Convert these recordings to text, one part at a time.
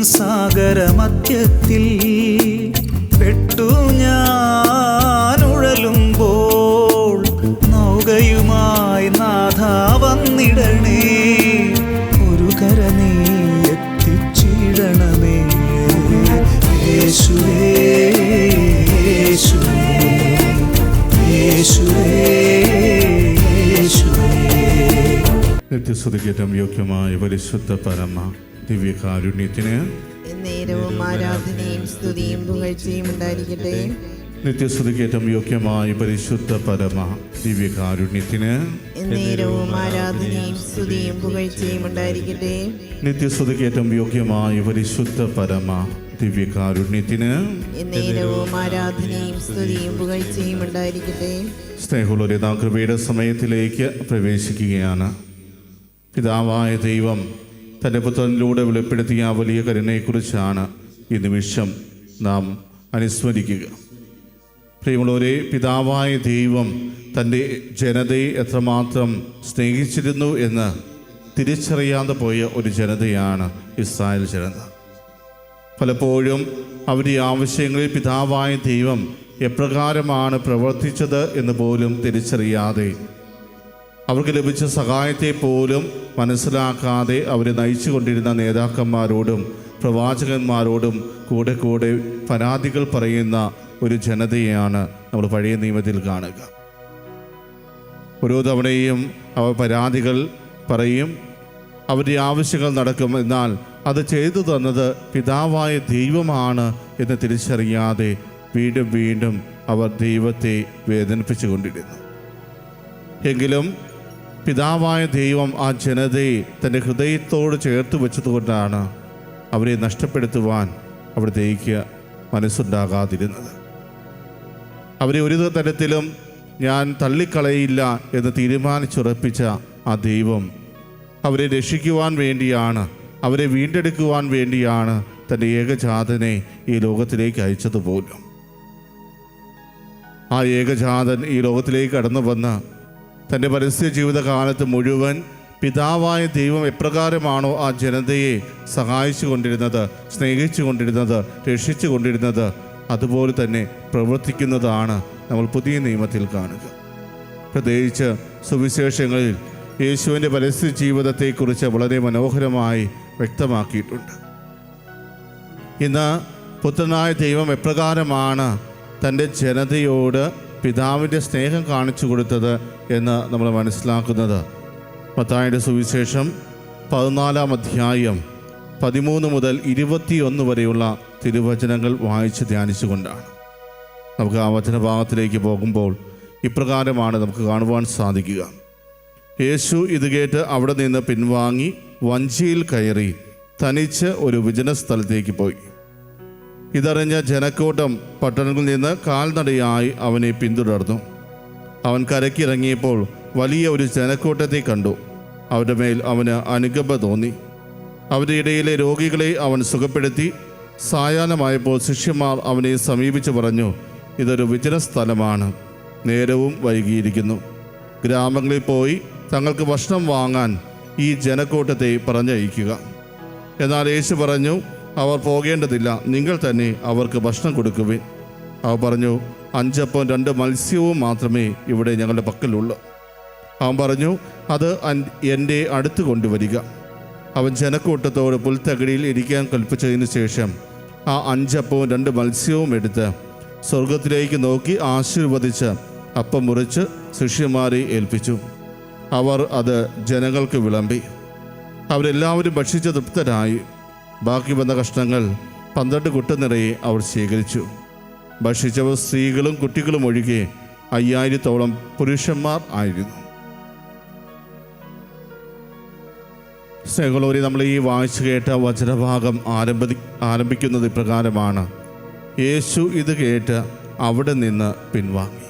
സാഗരമധ്യത്തിൽ പെട്ടു ഞാൻ ഉഴലുമ്പോൾ നൗകയുമായി നാഥ വന്നിടണേ. ഒരു കര നീ എത്തിച്ചിടണമേ. യേശുവേ യേശുവേ യേശുവേ യേശുവേ. നിത്യസ്തുതിക്കേറ്റം യോഗ്യമായ പരിശുദ്ധ പരമ ദിവ്യകാരുണ്യത്തിന് നേരവും ആരാധനയും സ്തുതിയും പുകഴ്ചയും ഉണ്ടായിരിക്കട്ടെ. നിത്യസ്തുതിക്കേറ്റം യോഗ്യമായ പരിശുദ്ധ പരമ ദിവ്യകാരുണ്യത്തിന് നേരവും ആരാധനയും സ്തുതിയും പുകഴ്ചയും ഉണ്ടായിരിക്കട്ടെ. നിത്യസ്തുതിക്കേറ്റം യോഗ്യമായ പരിശുദ്ധ പരമ ദിവ്യകാരുണ്യത്തിന് നേരവും ആരാധനയും സ്തുതിയും പുകഴ്ചയും ഉണ്ടായിരിക്കട്ടെ. സ്നേഹമുള്ളവരെ, നാം കൃപയുടെ സമയത്തിലേക്ക് പ്രവേശിക്കുകയാണ്. പിതാവായ ദൈവം തൻ്റെ പുത്രനിലൂടെ വെളിപ്പെടുത്തിയ ആ വലിയ കരുണയെക്കുറിച്ചാണ് ഈ നിമിഷം നാം അനുസ്മരിക്കുക. പ്രിയമുള്ളവരെ, പിതാവായ ദൈവം തൻ്റെ ജനതയെ എത്രമാത്രം സ്നേഹിച്ചിരുന്നു എന്ന് തിരിച്ചറിയാതെ പോയ ഒരു ജനതയാണ് ഇസ്രായേൽ ജനത. പലപ്പോഴും അവരുടെ ആവശ്യങ്ങളിൽ പിതാവായ ദൈവം എപ്രകാരമാണ് പ്രവർത്തിച്ചത് എന്ന് പോലും തിരിച്ചറിയാതെ, അവർക്ക് ലഭിച്ച സഹായത്തെ പോലും മനസ്സിലാക്കാതെ അവരെ നയിച്ചു കൊണ്ടിരുന്ന നേതാക്കന്മാരോടും പ്രവാചകന്മാരോടും കൂടെ കൂടെ പരാതികൾ പറയുന്ന ഒരു ജനതയെയാണ് നമ്മൾ പഴയ നിയമത്തിൽ കാണുക. ഓരോ തവണയും അവർ പരാതികൾ പറയും, അവരുടെ ആവശ്യങ്ങൾ നടക്കും. എന്നാൽ അത് ചെയ്തു തന്നത് പിതാവായ ദൈവമാണ് എന്ന് തിരിച്ചറിയാതെ വീണ്ടും വീണ്ടും അവർ ദൈവത്തെ വേദനിപ്പിച്ചുകൊണ്ടിരുന്നു. എങ്കിലും പിതാവായ ദൈവം ആ ജനതയെ തൻ്റെ ഹൃദയത്തോട് ചേർത്ത് വെച്ചതുകൊണ്ടാണ് അവരെ നഷ്ടപ്പെടുത്തുവാൻ അവിടത്തേക്ക് മനസ്സുണ്ടാകാതിരുന്നത്. അവരെ ഒരു തരത്തിലും ഞാൻ തള്ളിക്കളയില്ല എന്ന് തീരുമാനിച്ചുറപ്പിച്ച ആ ദൈവം അവരെ രക്ഷിക്കുവാൻ വേണ്ടിയാണ്, അവരെ വീണ്ടെടുക്കുവാൻ വേണ്ടിയാണ് തൻ്റെ ഏകജാതനെ ഈ ലോകത്തിലേക്ക് അയച്ചതുപോലും. ആ ഏകജാതൻ ഈ ലോകത്തിലേക്ക് കടന്നു വന്ന് തൻ്റെ പരസ്യ ജീവിതകാലത്ത് മുഴുവൻ പിതാവായ ദൈവം എപ്രകാരമാണോ ആ ജനതയെ സഹായിച്ചു കൊണ്ടിരുന്നത്, സ്നേഹിച്ചു കൊണ്ടിരുന്നത്, രക്ഷിച്ചു കൊണ്ടിരുന്നത്, അതുപോലെ തന്നെ പ്രവർത്തിക്കുന്നതാണ് നമ്മൾ പുതിയ നിയമത്തിൽ കാണുക. പ്രത്യേകിച്ച് സുവിശേഷങ്ങളിൽ യേശുവിൻ്റെ പരസ്യ ജീവിതത്തെക്കുറിച്ച് വളരെ മനോഹരമായി വ്യക്തമാക്കിയിട്ടുണ്ട്. ഇന്ന് പുത്രനായ ദൈവം എപ്രകാരമാണ് തൻ്റെ ജനതയോട് പിതാവിൻ്റെ സ്നേഹം കാണിച്ചു കൊടുത്തത് എന്ന് നമ്മൾ മനസ്സിലാക്കുന്നത് മത്തായിയുടെ സുവിശേഷം 14-ാം അധ്യായം 13 മുതൽ 21 വരെയുള്ള തിരുവചനങ്ങൾ വായിച്ച് ധ്യാനിച്ചുകൊണ്ടാണ്. നമുക്ക് ആ വചനഭാഗത്തിലേക്ക് പോകുമ്പോൾ ഇപ്രകാരമാണ് നമുക്ക് കാണുവാൻ സാധിക്കുക. യേശു ഇത് കേട്ട് അവിടെ നിന്ന് പിൻവാങ്ങി വഞ്ചിയിൽ കയറി തനിച്ച് ഒരു വിജന സ്ഥലത്തേക്ക് പോയി. ഇതറിഞ്ഞ ജനക്കൂട്ടം പട്ടണങ്ങളിൽ നിന്ന് കാൽനടയായി അവനെ പിന്തുടർന്നു. അവൻ കരയ്ക്കിറങ്ങിയപ്പോൾ വലിയ ഒരു ജനക്കൂട്ടത്തെ കണ്ടു. അവരുടെ മേൽ അവന് അനുകമ്പ തോന്നി. അവരുടെ ഇടയിലെ രോഗികളെ അവൻ സുഖപ്പെടുത്തി. സായാഹ്നമായപ്പോൾ ശിഷ്യന്മാർ അവനെ സമീപിച്ച് പറഞ്ഞു, ഇതൊരു വിജന സ്ഥലമാണ്, നേരവും വൈകിയിരിക്കുന്നു. ഗ്രാമങ്ങളിൽ പോയി തങ്ങൾക്ക് ഭക്ഷണം വാങ്ങാൻ ഈ ജനക്കൂട്ടത്തെ പറഞ്ഞയക്കുക. എന്നാൽ യേശു പറഞ്ഞു, അവർ പോകേണ്ടതില്ല, നിങ്ങൾ തന്നെ അവർക്ക് ഭക്ഷണം കൊടുക്കുവിൻ. അവർ പറഞ്ഞു, 5 അപ്പവും 2 മത്സ്യവും മാത്രമേ ഇവിടെ ഞങ്ങളുടെ പക്കലുള്ളൂ. അവൻ പറഞ്ഞു, അത് എൻ്റെ അടുത്ത് കൊണ്ടുവരിക. അവൻ ജനക്കൂട്ടത്തോട് പുൽത്തകിടിയിൽ ഇരിക്കാൻ കൽപ്പിച്ചതിന് ശേഷം ആ 5 അപ്പവും 2 മത്സ്യവും എടുത്ത് സ്വർഗത്തിലേക്ക് നോക്കി ആശീർവദിച്ച് അപ്പം മുറിച്ച് ശിഷ്യന്മാരെ ഏൽപ്പിച്ചു. അവർ അത് ജനങ്ങൾക്ക് വിളമ്പി. അവരെല്ലാവരും ഭക്ഷിച്ച് തൃപ്തരായി. ബാക്കി വന്ന കഷ്ണങ്ങൾ 12 കുട്ട നിറയെ അവർ ശേഖരിച്ചു. ഭക്ഷിച്ചവർ സ്ത്രീകളും കുട്ടികളും ഒഴികെ 5000-ഓളം പുരുഷന്മാർ ആയിരുന്നു. സ്നേഹമുള്ളവരെ, നമ്മൾ ഈ വായിച്ചു കേട്ട വചനഭാഗം ആരംഭിക്കുന്നത് ഇപ്രകാരമാണ്. യേശു ഇത് കേട്ട് അവിടെ നിന്ന് പിൻവാങ്ങി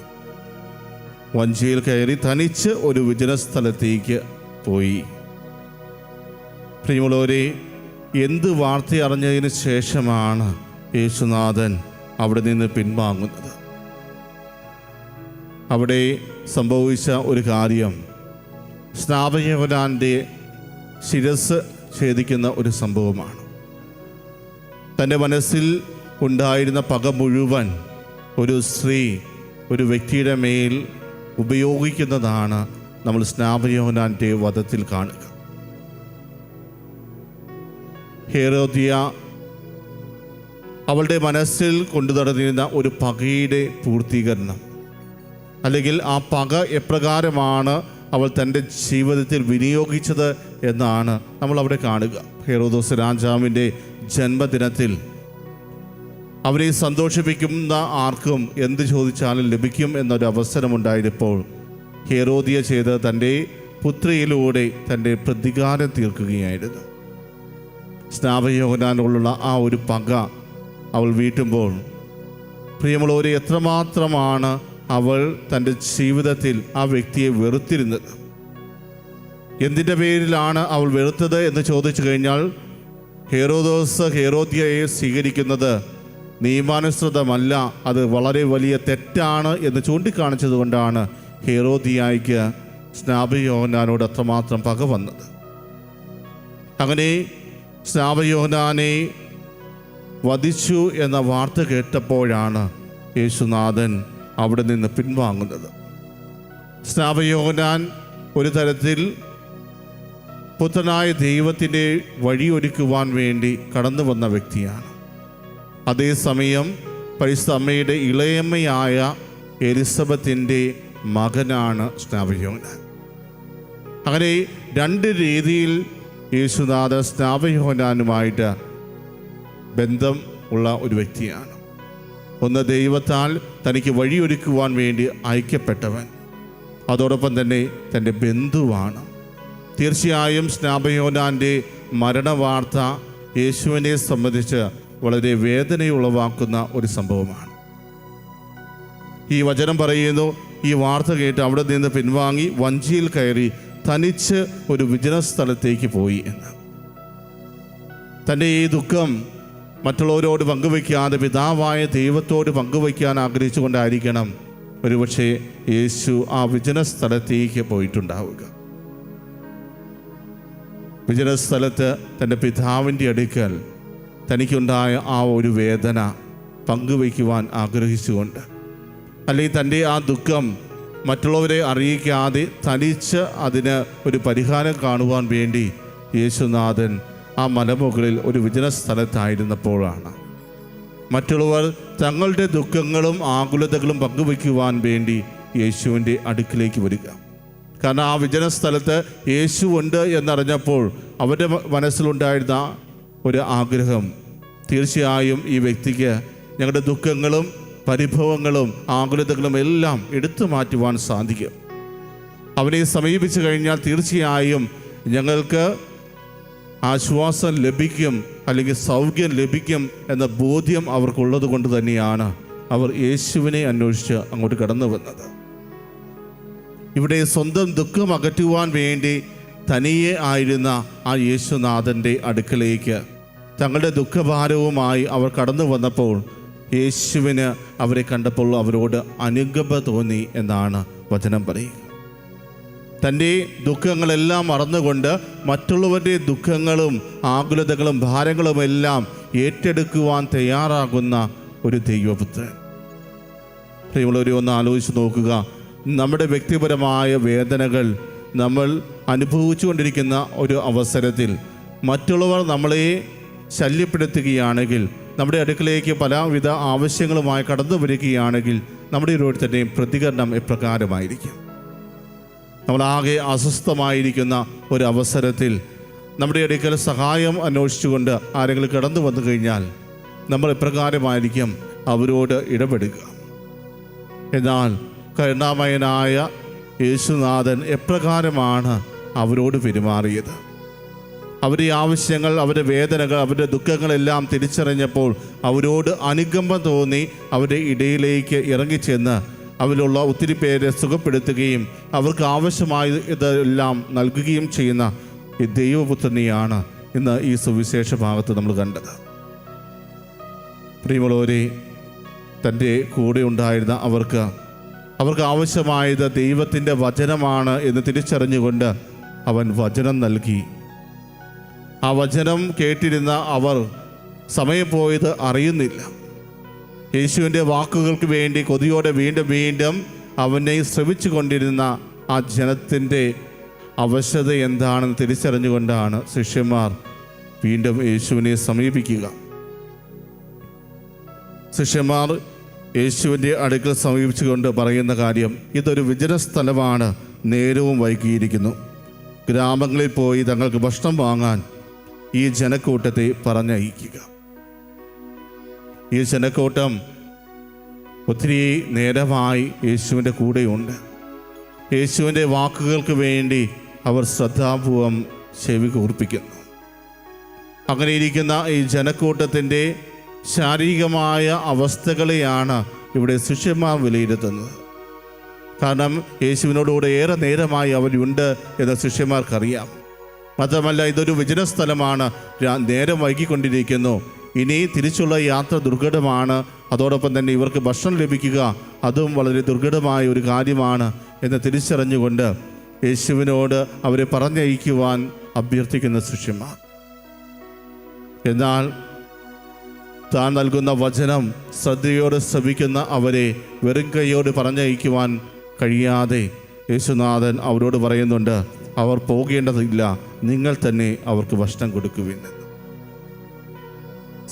വഞ്ചിയിൽ കയറി തനിച്ച് ഒരു വിജന സ്ഥലത്തേക്ക് പോയി. പ്രിയമുള്ളവരെ, എന്ത് വാർത്ത അറിഞ്ഞതിന് ശേഷമാണ് യേശുനാഥൻ അവിടെ നിന്ന് പിൻവാങ്ങുന്നത്? അവിടെ സംഭവിച്ച ഒരു കാര്യം സ്നാപകയോഹന്നാൻ്റെ ശിരസ് ഛേദിക്കുന്ന ഒരു സംഭവമാണ്. തൻ്റെ മനസ്സിൽ ഉണ്ടായിരുന്ന പക മുഴുവൻ ഒരു സ്ത്രീ, ഒരു വ്യക്തിയുടെ മേൽ ഉപയോഗിക്കുന്നതാണ് നമ്മൾ സ്നാപയോഹന്നാൻ്റെ വധത്തിൽ കാണുക. ഹെരോദ്യ അവളുടെ മനസ്സിൽ കൊണ്ടു നടന്നിരുന്ന ഒരു പകയുടെ പൂർത്തീകരണം, അല്ലെങ്കിൽ ആ പക എപ്രകാരമാണ് അവൾ തൻ്റെ ജീവിതത്തിൽ വിനിയോഗിച്ചത് എന്നാണ് നമ്മൾ അവിടെ കാണുക. ഹെറോദോസ് രാജാവിൻ്റെ ജന്മദിനത്തിൽ അവരെ സന്തോഷിപ്പിക്കുന്ന ആർക്കും എന്ത് ചോദിച്ചാലും ലഭിക്കും എന്നൊരു അവസരമുണ്ടായപ്പോൾ ഹെരോദ്യ ചെയ്ത് തൻ്റെ പുത്രിയിലൂടെ തൻ്റെ പ്രതികാരം തീർക്കുകയായിരുന്നു. സ്നാപയോഹന്നാനോടുള്ള ആ ഒരു പക അവൾ വീട്ടുമ്പോൾ, പ്രിയമുള്ളവരെ, എത്രമാത്രമാണ് അവൾ തൻ്റെ ജീവിതത്തിൽ ആ വ്യക്തിയെ വെറുത്തിരുന്നത്. എന്തിൻ്റെ പേരിലാണ് അവൾ വെറുത്തത് എന്ന് ചോദിച്ചു കഴിഞ്ഞാൽ, ഹെറോദോസ് ഹെരോദ്യയെ സ്വീകരിക്കുന്നത് നിയമാനുസൃതമല്ല, അത് വളരെ വലിയ തെറ്റാണ് എന്ന് ചൂണ്ടിക്കാണിച്ചത് കൊണ്ടാണ് ഹെരോദ്യയ്ക്ക് സ്നാപയോഹന്നാനോട് അത്രമാത്രം പക വന്നത്. അങ്ങനെ സ്നാപയോഹന്നാനെ വധിച്ചു എന്ന വാർത്ത കേട്ടപ്പോഴാണ് യേശുനാഥൻ അവിടെ നിന്ന് പിൻവാങ്ങുന്നത്. സ്നാപയോഹന്നാൻ ഒരു തരത്തിൽ പുത്രനായ ദൈവത്തിൻ്റെ വഴിയൊരുക്കുവാൻ വേണ്ടി കടന്നു വന്ന വ്യക്തിയാണ്. അതേസമയം പരിശുദ്ധ അമ്മയുടെ ഇളയമ്മയായ എലിസബത്തിൻ്റെ മകനാണ് സ്നാപയോഹന്നാൻ. അങ്ങനെ രണ്ട് രീതിയിൽ യേശുനാഥ സ്നാപയോഹന്നാനുമായിട്ട് ബന്ധം ഉള്ള ഒരു വ്യക്തിയാണ്. ഒന്ന്, ദൈവത്താൽ തനിക്ക് വഴിയൊരുക്കുവാൻ വേണ്ടി അയക്കപ്പെട്ടവൻ, അതോടൊപ്പം തന്നെ തൻ്റെ ബന്ധുവാണ്. തീർച്ചയായും സ്നാപയോഹന്നാൻ്റെ മരണവാർത്ത യേശുവിനെ സംബന്ധിച്ച് വളരെ വേദനയുളവാക്കുന്ന ഒരു സംഭവമാണ്. ഈ വചനം പറയുന്നു, ഈ വാർത്ത കേട്ട് അവിടെ നിന്ന് പിൻവാങ്ങി വഞ്ചിയിൽ കയറി തനിച്ച് ഒരു വിജന സ്ഥലത്തേക്ക് പോയി എന്ന്. തൻ്റെ ഈ ദുഃഖം മറ്റുള്ളവരോട് പങ്കുവയ്ക്കാതെ പിതാവായ ദൈവത്തോട് പങ്കുവയ്ക്കാൻ ആഗ്രഹിച്ചുകൊണ്ടായിരിക്കണം ഒരുപക്ഷെ യേശു ആ വിജന സ്ഥലത്തേക്ക് പോയിട്ടുണ്ടാവുക. വിജന സ്ഥലത്ത് തൻ്റെ പിതാവിൻ്റെ അടുക്കൽ തനിക്കുണ്ടായ ആ ഒരു വേദന പങ്കുവയ്ക്കുവാൻ ആഗ്രഹിച്ചുകൊണ്ട്, അല്ലെങ്കിൽ തൻ്റെ ആ ദുഃഖം മറ്റുള്ളവരെ അറിയിക്കാതെ തനിച്ച് അതിന് ഒരു പരിഹാരം കാണുവാൻ വേണ്ടി യേശുനാഥൻ ആ മലമുകളിൽ ഒരു വിജന സ്ഥലത്തായിരുന്നപ്പോഴാണ് മറ്റുള്ളവർ തങ്ങളുടെ ദുഃഖങ്ങളും ആകുലതകളും പങ്കുവയ്ക്കുവാൻ വേണ്ടി യേശുവിൻ്റെ അടുക്കിലേക്ക് വരിക. കാരണം ആ വിജന സ്ഥലത്ത് യേശു ഉണ്ട് എന്നറിഞ്ഞപ്പോൾ അവരുടെ മനസ്സിലുണ്ടായിരുന്ന ഒരു ആഗ്രഹം, തീർച്ചയായും ഈ വ്യക്തിക്ക് ഞങ്ങളുടെ ദുഃഖങ്ങളും പരിഭവങ്ങളും ആകുലതകളും എല്ലാം എടുത്തു മാറ്റുവാൻ സാധിക്കും. അവനെ സമീപിച്ചു കഴിഞ്ഞാൽ തീർച്ചയായും ഞങ്ങൾക്ക് ആശ്വാസം ലഭിക്കും, അല്ലെങ്കിൽ സൗഖ്യം ലഭിക്കും എന്ന ബോധ്യം അവർക്കുള്ളത് കൊണ്ട് തന്നെയാണ് അവർ യേശുവിനെ അന്വേഷിച്ച് അങ്ങോട്ട് കടന്നു വന്നത്. ഇവിടെ സ്വന്തം ദുഃഖം അകറ്റുവാൻ വേണ്ടി തനിയെ ആയിരുന്ന ആ യേശുനാഥൻ്റെ അടുക്കലേക്ക് തങ്ങളുടെ ദുഃഖഭാരവുമായി അവർ കടന്നു വന്നപ്പോൾ യേശുവിന് അവരെ കണ്ടപ്പോൾ അവരോട് അനുകമ്പ തോന്നി എന്നാണ് വചനം പറയുക. തൻ്റെ ദുഃഖങ്ങളെല്ലാം മറന്നുകൊണ്ട് മറ്റുള്ളവരുടെ ദുഃഖങ്ങളും ആകുലതകളും ഭാരങ്ങളുമെല്ലാം ഏറ്റെടുക്കുവാൻ തയ്യാറാകുന്ന ഒരു ദൈവപുത്രൻ. പ്രിയമുള്ളവരെ, ഒന്ന് ആലോചിച്ച് നോക്കുക. നമ്മുടെ വ്യക്തിപരമായ വേദനകൾ നമ്മൾ അനുഭവിച്ചുകൊണ്ടിരിക്കുന്ന ഒരു അവസരത്തിൽ മറ്റുള്ളവർ നമ്മളെ ശല്യപ്പെടുത്തുകയാണെങ്കിൽ, നമ്മുടെ അടുക്കലേക്ക് പലവിധ ആവശ്യങ്ങളുമായി കടന്നു വരികയാണെങ്കിൽ നമ്മുടെ ഓരോരുത്തരുടെയും പ്രതികരണം എപ്രകാരമായിരിക്കും? നമ്മളാകെ അസ്വസ്ഥമായിരിക്കുന്ന ഒരു അവസരത്തിൽ നമ്മുടെ അടുക്കൽ സഹായം അന്വേഷിച്ചുകൊണ്ട് ആരെങ്കിലും കടന്നു വന്നു കഴിഞ്ഞാൽ നമ്മൾ എപ്രകാരമായിരിക്കും അവരോട് ഇടപെടുക? എന്നാൽ കരുണാമയനായ യേശുനാഥൻ എപ്രകാരമാണ് അവരോട് പെരുമാറിയത്? അവരുടെ ആവശ്യങ്ങൾ, അവരുടെ വേദനകൾ, അവരുടെ ദുഃഖങ്ങളെല്ലാം തിരിച്ചറിഞ്ഞപ്പോൾ അവരോട് അനുകമ്പ തോന്നി അവരുടെ ഇടയിലേക്ക് ഇറങ്ങിച്ചെന്ന് അവരിലുള്ള ഒത്തിരി പേരെ സുഖപ്പെടുത്തുകയും അവർക്ക് ആവശ്യമായ ഇതെല്ലാം നൽകുകയും ചെയ്യുന്ന ഈ ദൈവപുത്രനെയാണ് ഇന്ന് ഈ സുവിശേഷ ഭാഗത്ത് നമ്മൾ കണ്ടത്. പ്രിയമുള്ളവരെ, തൻ്റെ കൂടെ ഉണ്ടായിരുന്ന അവർക്ക് ആവശ്യമായത് ദൈവത്തിൻ്റെ വചനമാണ് എന്ന് തിരിച്ചറിഞ്ഞുകൊണ്ട് അവൻ വചനം നൽകി. ആ വചനം കേട്ടിരുന്ന അവർ സമയം പോയത് അറിയുന്നില്ല. യേശുവിൻ്റെ വാക്കുകൾക്ക് വേണ്ടി കൊതിയോടെ വീണ്ടും വീണ്ടും അവനെ ശ്രവിച്ചു കൊണ്ടിരുന്ന ആ ജനത്തിൻ്റെ അവശത എന്താണെന്ന് തിരിച്ചറിഞ്ഞുകൊണ്ടാണ് ശിഷ്യന്മാർ വീണ്ടും യേശുവിനെ സമീപിക്കുക. ശിഷ്യന്മാർ യേശുവിൻ്റെ അടുക്കൽ സമീപിച്ചുകൊണ്ട് പറയുന്ന കാര്യം, ഇതൊരു വിജന സ്ഥലമാണ്, നേരവും വൈകിയിരിക്കുന്നു. ഗ്രാമങ്ങളിൽ പോയി തങ്ങൾക്ക് ഭക്ഷണം വാങ്ങാൻ ഈ ജനക്കൂട്ടത്തെ പറഞ്ഞയക്കുക. ഈ ജനക്കൂട്ടം ഒത്തിരി നേരമായി യേശുവിൻ്റെ കൂടെയുണ്ട്. യേശുവിൻ്റെ വാക്കുകൾക്ക് വേണ്ടി അവർ ശ്രദ്ധാപൂർവം ചെവി കൂർപ്പിക്കുന്നു. അങ്ങനെ ഇരിക്കുന്ന ഈ ജനക്കൂട്ടത്തിൻ്റെ ശാരീരികമായ അവസ്ഥകളെയാണ് ഇവിടെ ശിഷ്യന്മാർ വിലയിരുത്തുന്നത്. കാരണം യേശുവിനോടുകൂടെ ഏറെ നേരമായി അവരുണ്ട് എന്ന് ശിഷ്യന്മാർക്കറിയാം. മാത്രമല്ല, ഇതൊരു വിജന സ്ഥലമാണ്, നേരം വൈകിക്കൊണ്ടിരിക്കുന്നു, ഇനി തിരിച്ചുള്ള യാത്ര ദുർഘടമാണ്, അതോടൊപ്പം തന്നെ ഇവർക്ക് ഭക്ഷണം ലഭിക്കുക അതും വളരെ ദുർഘടമായ ഒരു കാര്യമാണ് എന്ന് തിരിച്ചറിഞ്ഞുകൊണ്ട് യേശുവിനോട് അവരെ പറഞ്ഞയക്കുവാൻ അഭ്യർത്ഥിക്കുന്ന ശിഷ്യന്മാർ. എന്നാൽ താൻ നൽകുന്ന വചനം ശ്രദ്ധയോടെ ശ്രവിക്കുന്ന അവരെ വെറും കൈയോട് പറഞ്ഞയക്കുവാൻ കഴിയാതെ യേശുനാഥൻ അവരോട് പറയുന്നുണ്ട്, അവർ പോകേണ്ടതില്ല, നിങ്ങൾ തന്നെ അവർക്ക് ഭക്ഷണം കൊടുക്കുവിൻ.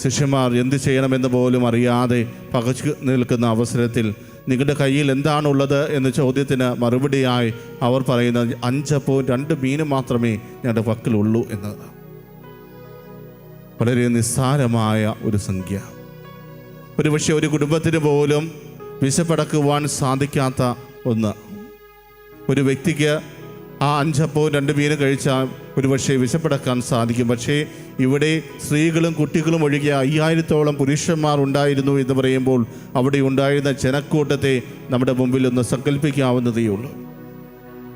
ശിഷ്യന്മാർ എന്ത് ചെയ്യണമെന്ന് പോലും അറിയാതെ പകച്ചു നിൽക്കുന്ന അവസരത്തിൽ നിങ്ങളുടെ കയ്യിൽ എന്താണുള്ളത് എന്ന ചോദ്യത്തിന് മറുപടിയായി അവർ പറയുന്നത് 5 അപ്പോൾ 2 മീനും മാത്രമേ ഞങ്ങളുടെ പക്കലുള്ളൂ എന്നത്. വളരെ നിസ്സാരമായ ഒരു സംഖ്യ. ഒരുപക്ഷെ ഒരു കുടുംബത്തിന് പോലും വിശപ്പടക്കുവാൻ സാധിക്കാത്ത ഒന്ന്. ഒരു വ്യക്തിക്ക് ആ 5 അപ്പോൾ 2 മീനും കഴിച്ചാൽ ഒരുപക്ഷെ വിശപ്പടക്കാൻ സാധിക്കും. പക്ഷേ ഇവിടെ സ്ത്രീകളും കുട്ടികളും ഒഴികെ 5000-ഓളം പുരുഷന്മാർ ഉണ്ടായിരുന്നു എന്ന് പറയുമ്പോൾ അവിടെ ഉണ്ടായിരുന്ന ജനക്കൂട്ടത്തെ നമ്മുടെ മുമ്പിൽ ഒന്ന് സങ്കല്പിക്കാവുന്നതേ ഉള്ളൂ.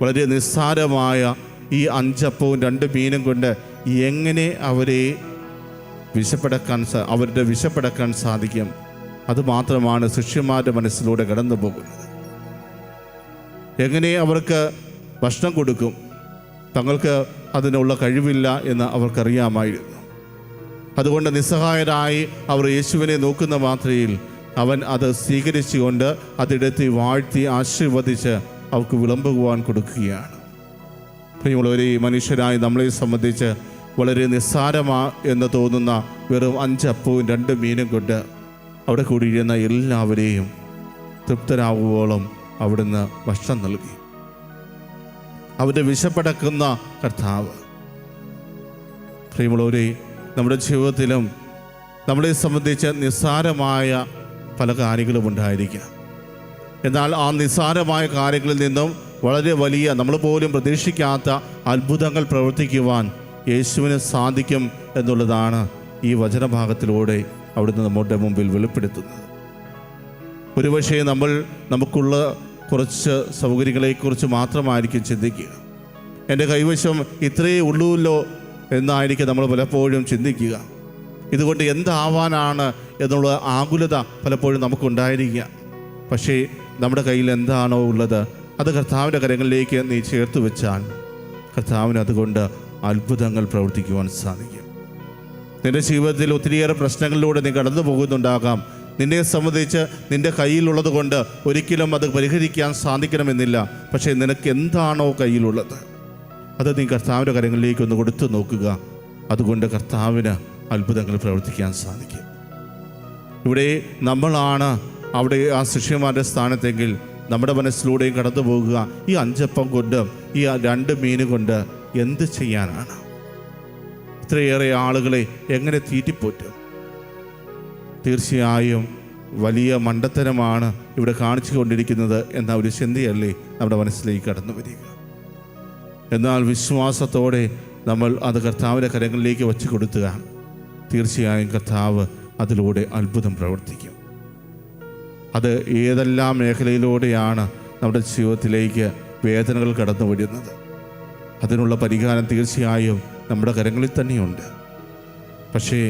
വളരെ നിസ്സാരമായ ഈ 5 അപ്പവും 2 മീനും കൊണ്ട് എങ്ങനെ അവരുടെ വിശപ്പടക്കാൻ സാധിക്കും? അതുമാത്രമാണ് ശിഷ്യന്മാരുടെ മനസ്സിലൂടെ കടന്നു പോകുന്നത്. എങ്ങനെ അവർക്ക് ഭക്ഷണം കൊടുക്കും? തങ്ങൾക്ക് അതിനുള്ള കഴിവില്ല എന്ന് അവർക്കറിയാമായിരുന്നു. അതുകൊണ്ട് നിസ്സഹായരായി അവർ യേശുവിനെ നോക്കുന്ന മാത്രയിൽ അവൻ അത് സ്വീകരിച്ചുകൊണ്ട് അതെടുത്ത് വാഴ്ത്തി ആശീർവദിച്ച് അവർക്ക് വിളമ്പുവാൻ കൊടുക്കുകയാണ്. പ്രിയമുള്ളവരെ, മനുഷ്യരായി നമ്മളെ സംബന്ധിച്ച് വളരെ നിസ്സാരമാ എന്ന് തോന്നുന്ന വെറും 5 അപ്പവും 2 മീനും കൊണ്ട് അവിടെ കൂടിയിരുന്ന എല്ലാവരെയും തൃപ്തരാകുവോളം അവിടുന്ന് ഭക്ഷണം നൽകി. അവരുടെ വിശപ്പടക്കുന്ന കർത്താവ്. പ്രിയമുള്ളവരെ, നമ്മുടെ ജീവിതത്തിലും നമ്മളെ സംബന്ധിച്ച് നിസ്സാരമായ പല കാര്യങ്ങളും ഉണ്ടായിരിക്കാം. എന്നാൽ ആ നിസ്സാരമായ കാര്യങ്ങളിൽ നിന്നും വളരെ വലിയ, നമ്മൾ പോലും പ്രതീക്ഷിക്കാത്ത അത്ഭുതങ്ങൾ പ്രവർത്തിക്കുവാൻ യേശുവിന് സാധിക്കും എന്നുള്ളതാണ് ഈ വചനഭാഗത്തിലൂടെ അവിടുന്ന് നമ്മുടെ മുമ്പിൽ വെളിപ്പെടുത്തുന്നത്. ഒരുപക്ഷെ നമുക്കുള്ള കുറച്ച് സൗകര്യങ്ങളെക്കുറിച്ച് മാത്രമായിരിക്കും ചിന്തിക്കുക. എൻ്റെ കൈവശം ഇത്രയേ ഉള്ളൂല്ലോ എന്നായിരിക്കും നമ്മൾ പലപ്പോഴും ചിന്തിക്കുക. ഇതുകൊണ്ട് എന്താവാനാണ് എന്നുള്ള ആകുലത പലപ്പോഴും നമുക്കുണ്ടായിരിക്കുക. പക്ഷേ നമ്മുടെ കയ്യിൽ എന്താണോ ഉള്ളത് അത് കർത്താവിൻ്റെ കരങ്ങളിലേക്ക് നീ ചേർത്ത് വെച്ചാൽ കർത്താവിന് അതുകൊണ്ട് അത്ഭുതങ്ങൾ പ്രവർത്തിക്കുവാൻ സാധിക്കും. നിൻ്റെ ജീവിതത്തിൽ ഒത്തിരിയേറെ പ്രശ്നങ്ങളിലൂടെ നീ കടന്നു പോകുന്നുണ്ടാകാം. നിന്നെ സംബന്ധിച്ച് നിൻ്റെ കയ്യിലുള്ളത് കൊണ്ട് ഒരിക്കലും അത് പരിഹരിക്കാൻ സാധിക്കണമെന്നില്ല. പക്ഷേ നിനക്ക് എന്താണോ കയ്യിലുള്ളത് അത് നീ കർത്താവിൻ്റെ കരങ്ങളിലേക്ക് ഒന്ന് കൊടുത്തു നോക്കുക. അതുകൊണ്ട് കർത്താവിന് അത്ഭുതങ്ങൾ പ്രവർത്തിക്കാൻ സാധിക്കും. ഇവിടെ നമ്മളാണ് അവിടെ ആ ശിഷ്യന്മാരുടെ സ്ഥാനത്തെങ്കിൽ നമ്മുടെ മനസ്സിലൂടെയും കടന്നു പോകുക, ഈ 5 അപ്പം കൊണ്ട് ഈ 2 മീൻ കൊണ്ട് എന്ത് ചെയ്യാനാണ്? ഇത്രയേറെ ആളുകളെ എങ്ങനെ തീറ്റിപ്പോറ്റും? തീർച്ചയായും വലിയ മണ്ടത്തരമാണ് ഇവിടെ കാണിച്ചു കൊണ്ടിരിക്കുന്നത് എന്ന ഒരു ചിന്തയല്ലേ നമ്മുടെ മനസ്സിലേക്ക് കടന്നു വരിക. എന്നാൽ വിശ്വാസത്തോടെ നമ്മൾ അത് കർത്താവിൻ്റെ കരങ്ങളിലേക്ക് വച്ച് കൊടുത്തുക, തീർച്ചയായും കർത്താവ് അതിലൂടെ അത്ഭുതം പ്രവർത്തിക്കും. അത് ഏതെല്ലാം മേഖലയിലൂടെയാണ് നമ്മുടെ ജീവിതത്തിലേക്ക് വേദനകൾ കടന്നു വരുന്നത്, അതിനുള്ള പരിഹാരം തീർച്ചയായും നമ്മുടെ കരങ്ങളിൽ തന്നെയുണ്ട്. പക്ഷേ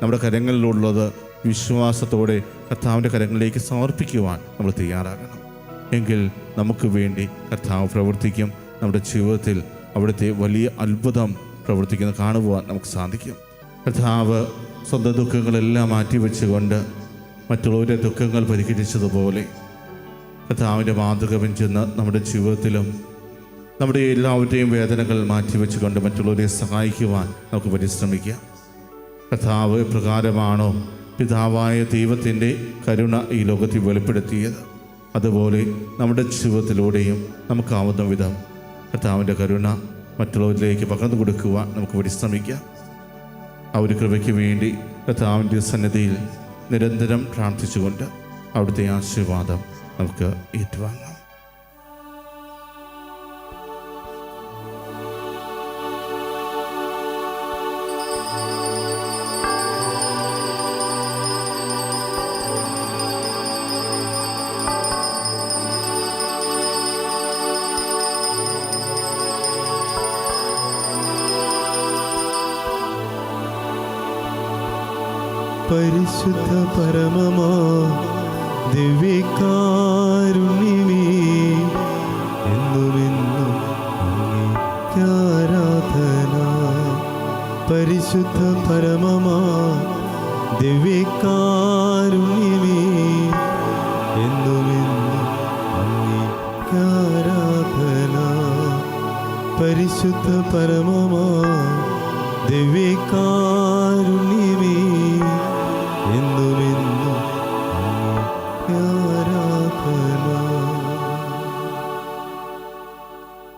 നമ്മുടെ കരങ്ങളിലുള്ളത് വിശ്വാസത്തോടെ കർത്താവിൻ്റെ കരങ്ങളിലേക്ക് സമർപ്പിക്കുവാൻ നമ്മൾ തയ്യാറാകണം. എങ്കിൽ നമുക്ക് വേണ്ടി കർത്താവ് പ്രവർത്തിക്കും. നമ്മുടെ ജീവിതത്തിൽ അവിടുത്തെ വലിയ അത്ഭുതം പ്രവർത്തിക്കുന്ന കാണുവാൻ നമുക്ക് സാധിക്കും. കർത്താവ് സ്വന്തം ദുഃഖങ്ങളെല്ലാം മാറ്റിവെച്ചുകൊണ്ട് മറ്റുള്ളവരുടെ ദുഃഖങ്ങൾ പരിഹരിച്ചതുപോലെ കർത്താവിൻ്റെ മാതൃക പിഞ്ചെന്ന് നമ്മുടെ ജീവിതത്തിലും നമ്മുടെ എല്ലാവരുടെയും വേദനകൾ മാറ്റിവെച്ചുകൊണ്ട് മറ്റുള്ളവരെ സഹായിക്കുവാൻ നമുക്ക് പരിശ്രമിക്കാം. കർത്താവ് പ്രകാരമാണോ പിതാവായ ദൈവത്തിൻ്റെ കരുണ ഈ ലോകത്തിൽ വെളിപ്പെടുത്തിയത്, അതുപോലെ നമ്മുടെ ജീവിതത്തിലൂടെയും നമുക്കാവുന്ന വിധം കർത്താവിൻ്റെ കരുണ മറ്റുള്ളവരിലേക്ക് പകർന്നു കൊടുക്കുവാൻ നമുക്ക് പരിശ്രമിക്കാം. ആ ഒരു കൃപയ്ക്ക് വേണ്ടി കർത്താവിൻ്റെ സന്നിധിയിൽ നിരന്തരം പ്രാർത്ഥിച്ചുകൊണ്ട് അവിടുത്തെ ആശീർവാദം നമുക്ക് ഏറ്റുവാങ്ങാം. പരിശുദ്ധ പരമമാ ദിവ്യകാരുണ്യമേ, എന്നുമെന്നും അങ്ങേക്കാരാധന. പരിശുദ്ധ പരമമാ ദിവ്യകാരുണ്യമേ, എന്നുമെന്നും അങ്ങേക്കാരാധന. പരിശുദ്ധ പരമ